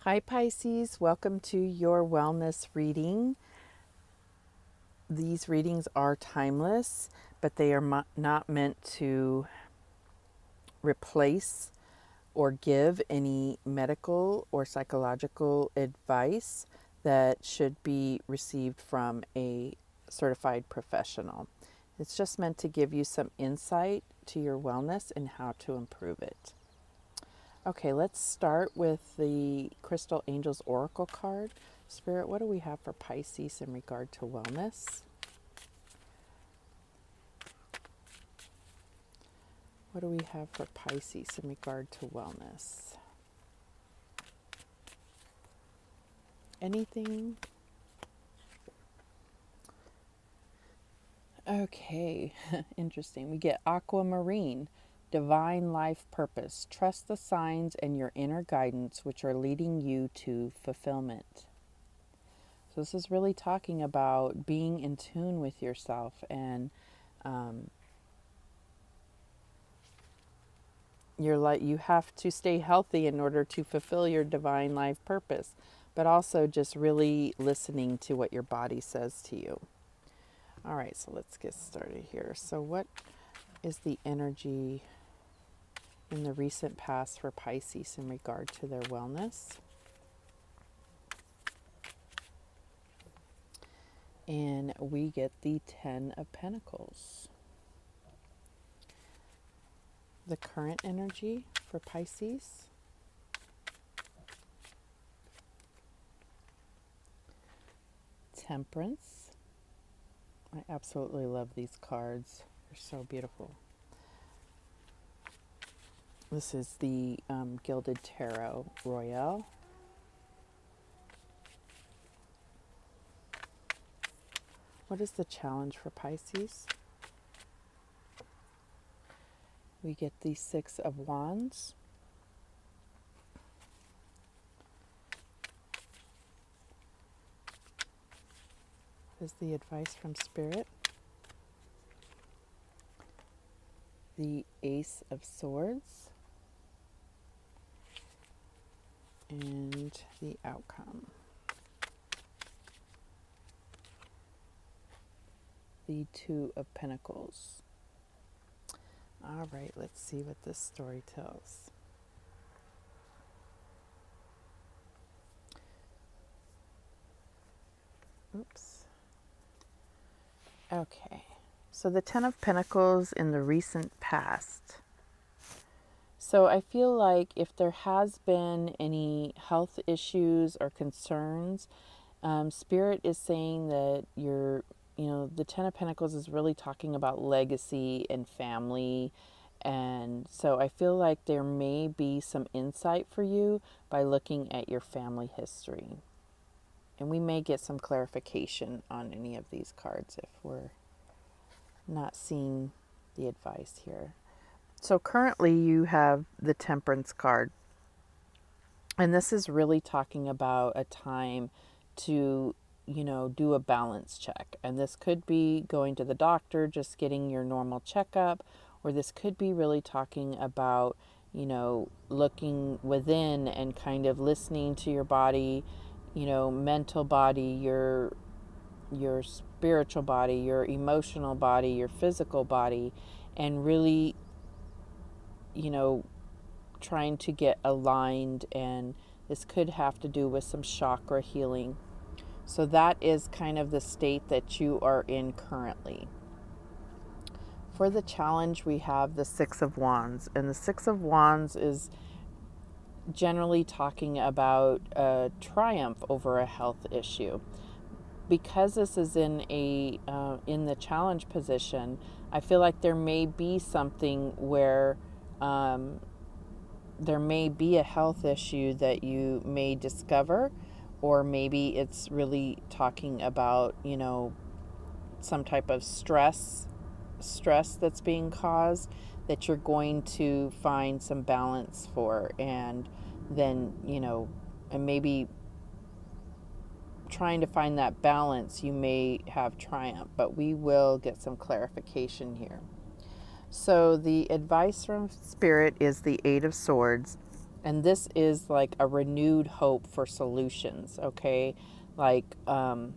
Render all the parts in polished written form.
Hi Pisces, welcome to your wellness reading. These readings are timeless, but they are not meant to replace or give any medical or psychological advice that should be received from a certified professional. It's just meant to give you some insight to your wellness and how to improve it. Okay, let's start with the Crystal Angels Oracle card. Spirit, what do we have for Pisces in regard to wellness? What do we have for Pisces in regard to wellness? Anything? Okay, interesting. We get aquamarine, divine life purpose. Trust the signs and your inner guidance, which are leading you to fulfillment. So this is really talking about being in tune with yourself and you have to stay healthy in order to fulfill your divine life purpose, but also just really listening to what your body says to you. All right, so let's get started here. So what is the energy in the recent past for Pisces in regard to their wellness? And we get the 10 of Pentacles. The current energy for Pisces. Temperance. I absolutely love these cards. They're so beautiful. This is the Gilded Tarot Royale. What is the challenge for Pisces? We get the Six of Wands. What is the advice from Spirit? The Ace of Swords. And the outcome. The Two of Pentacles. All right, let's see what this story tells. Oops. Okay, so the Ten of Pentacles in the recent past. So I feel like if there has been any health issues or concerns, Spirit is saying that the Ten of Pentacles is really talking about legacy and family. And so I feel like there may be some insight for you by looking at your family history. And we may get some clarification on any of these cards if we're not seeing the advice here. So currently you have the Temperance card. And this is really talking about a time to, do a balance check. And this could be going to the doctor, just getting your normal checkup, or this could be really talking about, looking within and kind of listening to your body, mental body, your spiritual body, your emotional body, your physical body, and really, trying to get aligned. And this could have to do with some chakra healing. So that is kind of the state that you are in currently. For the challenge, we have the Six of Wands. And the Six of Wands is generally talking about a triumph over a health issue. Because this is in the challenge position, I feel like there may be something where there may be a health issue that you may discover, or maybe it's really talking about, some type of stress that's being caused that you're going to find some balance for. And then, and maybe trying to find that balance, you may have triumph, but we will get some clarification here. So the advice from Spirit is the Eight of Swords. And this is like a renewed hope for solutions, okay? Like, and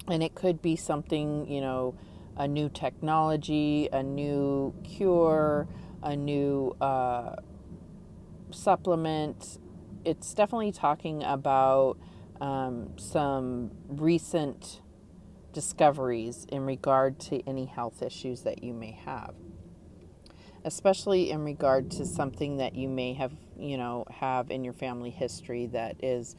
it could be something, a new technology, a new cure, a new supplement. It's definitely talking about some recent discoveries in regard to any health issues that you may have, especially in regard to something that you may have in your family history that is,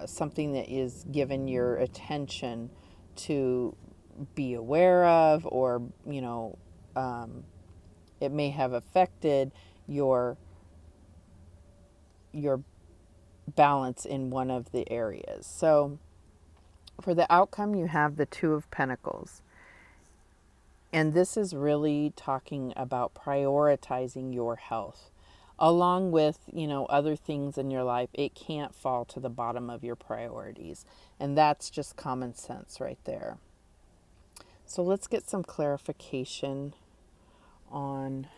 something that is given your attention to be aware of, or um, it may have affected your your balance in one of the areas. So for the outcome, you have the Two of Pentacles. And this is really talking about prioritizing your health. Along with, other things in your life, it can't fall to the bottom of your priorities. And that's just common sense right there. So let's get some clarification on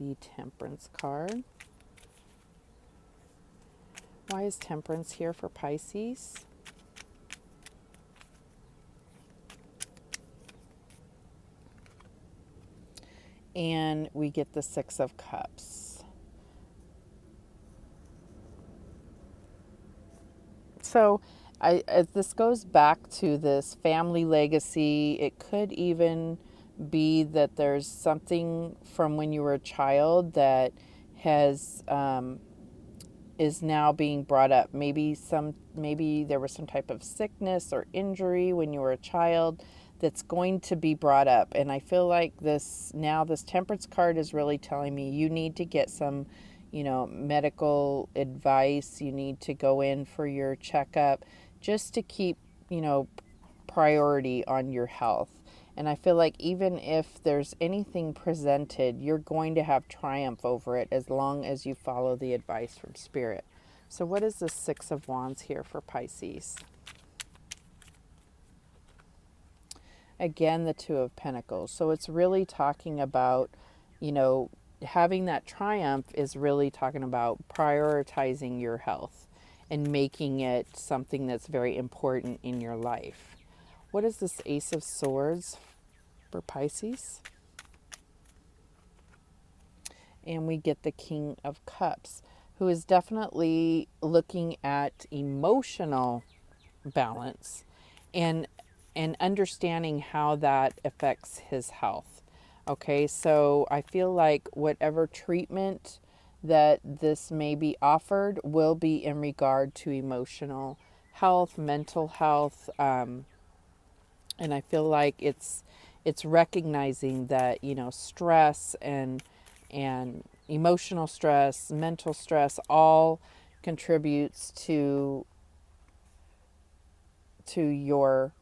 the Temperance card. Why is Temperance here for Pisces? And we get the Six of Cups. So as this goes back to this family legacy, it could even be that there's something from when you were a child that has is now being brought up. Maybe there was some type of sickness or injury when you were a child that's going to be brought up. And I feel like this Temperance card is really telling me you need to get some, medical advice. You need to go in for your checkup just to keep, priority on your health. And I feel like even if there's anything presented, you're going to have triumph over it as long as you follow the advice from Spirit. So what is the Six of Wands here for Pisces? Again, the Two of Pentacles. So it's really talking about, having that triumph is really talking about prioritizing your health and making it something that's very important in your life. What is this Ace of Swords for Pisces? And we get the King of Cups, who is definitely looking at emotional balance and understanding how that affects his health. Okay, so I feel like whatever treatment that this may be offered will be in regard to emotional health, mental health, and I feel like it's recognizing that stress and emotional stress, mental stress, all contributes to your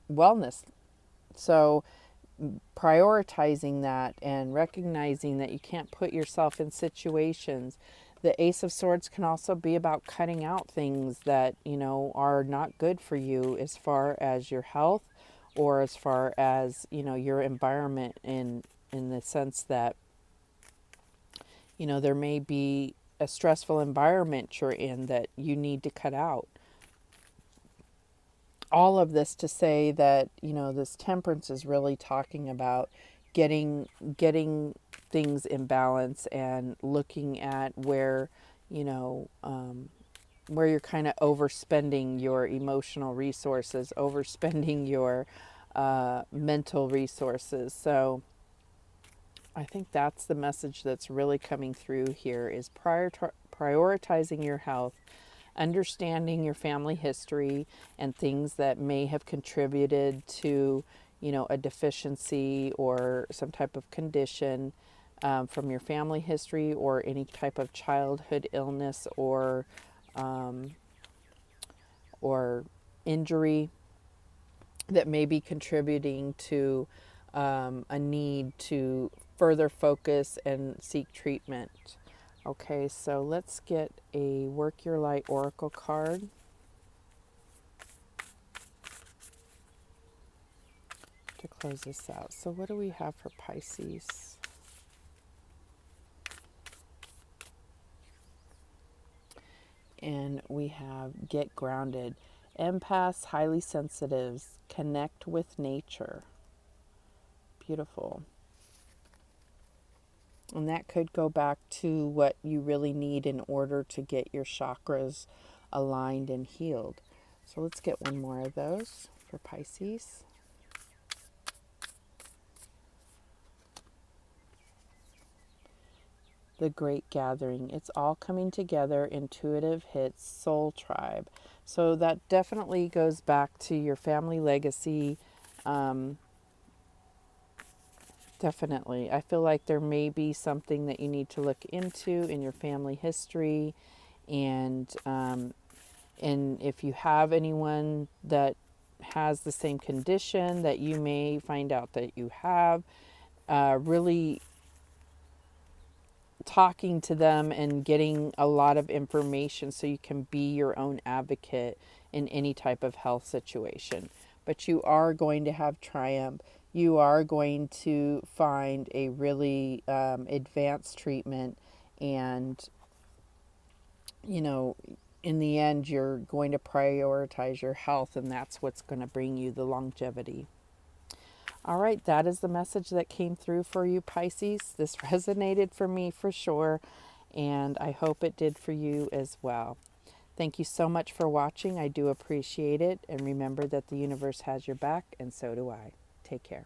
wellness. So prioritizing that and recognizing that you can't put yourself in situations. The Ace of Swords can also be about cutting out things that, are not good for you as far as your health or as far as, your environment in the sense that, there may be a stressful environment you're in that you need to cut out. All of this to say that, this Temperance is really talking about getting things in balance and looking at where, where you're kind of overspending your emotional resources, overspending your mental resources. So I think that's the message that's really coming through here is prioritizing your health, understanding your family history and things that may have contributed to, a deficiency or some type of condition from your family history or any type of childhood illness or injury that may be contributing to a need to further focus and seek treatment. Okay, so let's get a Work Your Light Oracle card to close this out. So what do we have for Pisces? And we have get grounded. Empaths, highly sensitives, connect with nature. Beautiful. And that could go back to what you really need in order to get your chakras aligned and healed. So let's get one more of those for Pisces. The Great Gathering. It's all coming together. Intuitive hits, soul tribe. So that definitely goes back to your family legacy. Definitely. I feel like there may be something that you need to look into in your family history. And if you have anyone that has the same condition that you may find out that you have, really talking to them and getting a lot of information so you can be your own advocate in any type of health situation. But you are going to have triumph. You are going to find a really advanced treatment, and you know, in the end, you're going to prioritize your health, and that's what's going to bring you the longevity. All right, that is the message that came through for you, Pisces. This resonated for me for sure, and I hope it did for you as well. Thank you so much for watching. I do appreciate it. And remember that the universe has your back, and so do I. Take care.